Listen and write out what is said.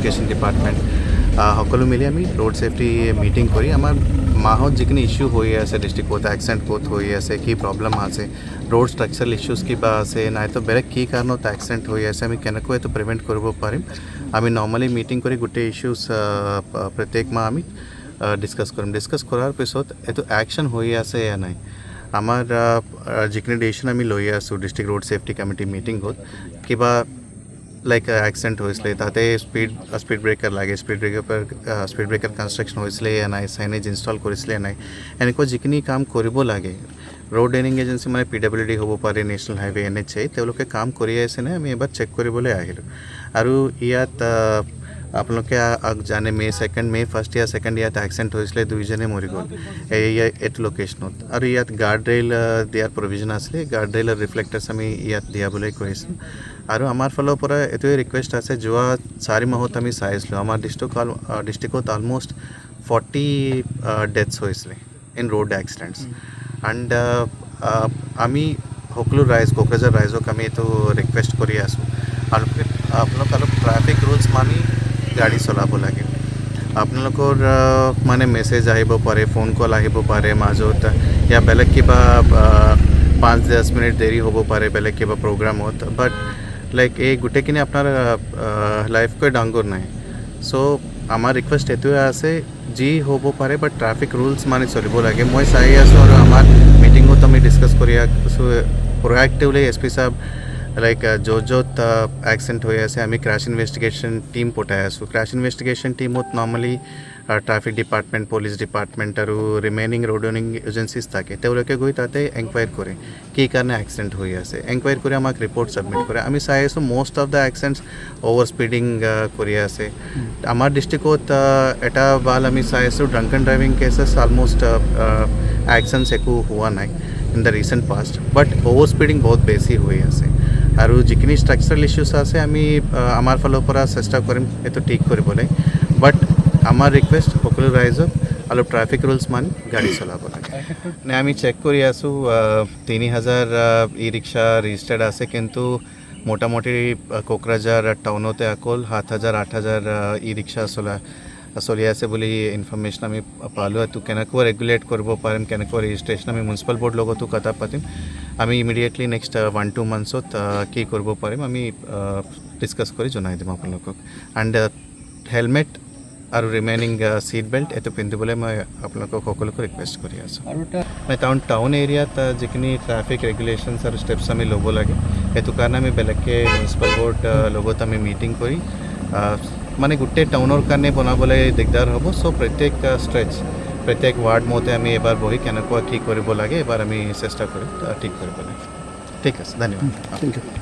education department সকলো মিলি আমি ৰোড ছেফটি মিটিং কৰি আমাৰ মাহত যিখিনি ইছ্যু হৈ আছে ডিষ্ট্ৰিক্টত এক্সিডেণ্ট ক'ত হৈ আছে কি প্ৰব্লেম আছে ৰোড ষ্ট্ৰাকচাৰেল ইছ্যুজ কিবা আছে নাইতো বেলেগ কি কাৰণত এক্সিডেণ্ট হৈ আছে আমি কেনেকৈ এইটো প্ৰিভেণ্ট কৰিব পাৰিম আমি নৰ্মেলি মিটিং কৰি গোটেই ইছ্যুজ প্ৰত্যেক মাহ আমি ডিছকাছ কৰিম ডিছকাছ কৰাৰ পিছত এইটো একশ্যন হৈ আছে য়া নাই আমাৰ যিখিনি ডিচিশ্যন আমি লৈ আছোঁ ডিষ্ট্ৰিক্ট ৰোড ছেফটি কমিটি মিটিঙত কিবা লাইক এক্সিডেণ্ট হৈছিলে তাতে স্পীড ব্ৰেকাৰ লাগে স্পীড ব্ৰেকাৰ কনষ্ট্ৰাকশ্যন হৈছিলে য়া নাই চাইনেজ ইনষ্টল কৰিছিলে নাই এনেকুৱা যিখিনি কাম কৰিব লাগে ৰোড ডেনিং এজেঞ্চি মানে PWD হ'ব পাৰে নেশ্যনেল হাইৱে NHA তেওঁলোকে কাম কৰি আছে নে আমি এবাৰ চেক কৰিবলৈ আহিলোঁ আৰু ইয়াত আপোনালোকে জানে মে 1st ইয়াৰ ছেকেণ্ড ইয়াত এক্সিডেণ্ট হৈছিলে দুইজনে মৰি গ'ল এইটো লোকেশ্যনত আৰু ইয়াত গাৰ্ড ৰেইল দিয়াৰ প্ৰভিজন আছিলে গাৰ্ড ৰেইলৰ ৰিফ্লেক্টাৰ্ছ আমি ইয়াত দিয়াবলৈ কৈছিলোঁ আৰু আমাৰ ফালৰ পৰা এইটোৱে ৰিকুৱেষ্ট আছে যোৱা 4 মাহত আমি চাইছিলোঁ আমাৰ ডিষ্ট্ৰিক্টত অলমষ্ট 40 ডেথছ হৈছিলে ইন ৰোড এক্সিডেণ্টছ এণ্ড আমি সকলো কোকৰাঝাৰ ৰাইজক আমি এইটো ৰিকুৱেষ্ট কৰি আছোঁ আপোনালোক অলপ ট্ৰাফিক ৰুলছ মানি গাড়ী চলাব লাগে আপোনালোকৰ মানে মেছেজ আহিব পাৰে ফোন কল আহিব পাৰে মাজত या বেলেগ কিবা 5-10 মিনিট দেৰি হ'ব পাৰে বেলেগ কিবা প্ৰগ্ৰামত বাট লাইক এই গোটেইখিনি আপোনাৰ লাইফকৈ ডাঙৰ নাই চ' আমাৰ ৰিকুৱেষ্ট এইটোৱে আছে যি হ'ব পাৰে বাট ট্ৰাফিক ৰুলছ মানি চলিব লাগে মই চাই আছোঁ আৰু আমাৰ মিটিঙত আমি ডিছকাছ কৰি আছোঁ প্ৰ'এক্টিভলি SP সাহেব লাইক য'ত এক্সিডেণ্ট হৈ আছে আমি ক্ৰাছ ইনভেষ্টিগেশ্যন টীম পঠাই আছোঁ ক্ৰাছ ইনভেষ্টিগেশ্যন টীমত normally traffic department police department আৰু ৰিমেইনিং ৰোড ডেনিং এজেঞ্চিজ থাকে তেওঁলোকে গৈ তাতে এনকুৱাইৰ কৰে কি কাৰণে এক্সিডেণ্ট হৈ আছে এনকুৱাইৰ কৰি আমাক ৰিপৰ্ট ছাবমিট কৰে আমি চাই আছোঁ most of the accidents over speeding কৰি আছে আমাৰ ডিষ্ট্ৰিক্টত এটা ভাল আমি চাই আছোঁ drunk and driving cases almost accidents একো হোৱা নাই in the recent past but over speeding বহুত বেছি হৈ আছে আৰু যিখিনি ষ্ট্ৰাকচাৰেল ইছ্যুজ আছে আমি আমাৰ ফালৰ পৰা চেষ্টা কৰিম এইটো ঠিক কৰিবলৈ বাট আমাৰ ৰিকুৱেষ্ট সকলো ৰাইজক অলপ ট্ৰাফিক ৰুলছ মানি গাড়ী চলাব লাগে নে আমি চেক কৰি আছোঁ 3000 ই ৰিক্সা ৰেজিষ্টাৰ্ড আছে কিন্তু মোটামুটি কোকৰাঝাৰ টাউনতে অকল 7000-8000 ই ৰিক্সা চলি আছে বুলি ইনফৰ্মেশ্যন আমি পালোঁ এইটো কেনেকৈ ৰেগুলেট কৰিব পাৰিম কেনেকৈ ৰেজিষ্ট্ৰেশ্যন আমি মিউনিচিপাল বৰ্ড লগতো কথা পাতিম আমি ইমিডিয়েটলি নেক্সট 1-2 মান্থছত কি কৰিব পাৰিম আমি ডিছকাছ কৰি জনাই দিম আপোনালোকক এণ্ড হেলমেট আৰু ৰিমেইনিং ছিট বেল্ট এইটো পিন্ধিবলৈ মই আপোনালোকক সকলোকে ৰিকুৱেষ্ট কৰি আছোঁ আৰু টাউন এৰিয়াত যিখিনি ট্ৰাফিক ৰেগুলেশ্যনছ আৰু ষ্টেপছ আমি ল'ব লাগে সেইটো কাৰণে আমি বেলেগকৈ মিউনিচিপাল বৰ্ড লগত আমি মিটিং কৰি মানে গোটেই টাউনৰ কাৰণে বনাবলৈ দিগদাৰ হ'ব চ' প্ৰত্যেক ৱাৰ্ড মতে আমি এবাৰ বহি কেনেকুৱা কি কৰিব লাগে এবাৰ আমি চেষ্টা কৰিম ঠিক কৰিবলৈ ঠিক আছে ধন্যবাদ থেংক ইউ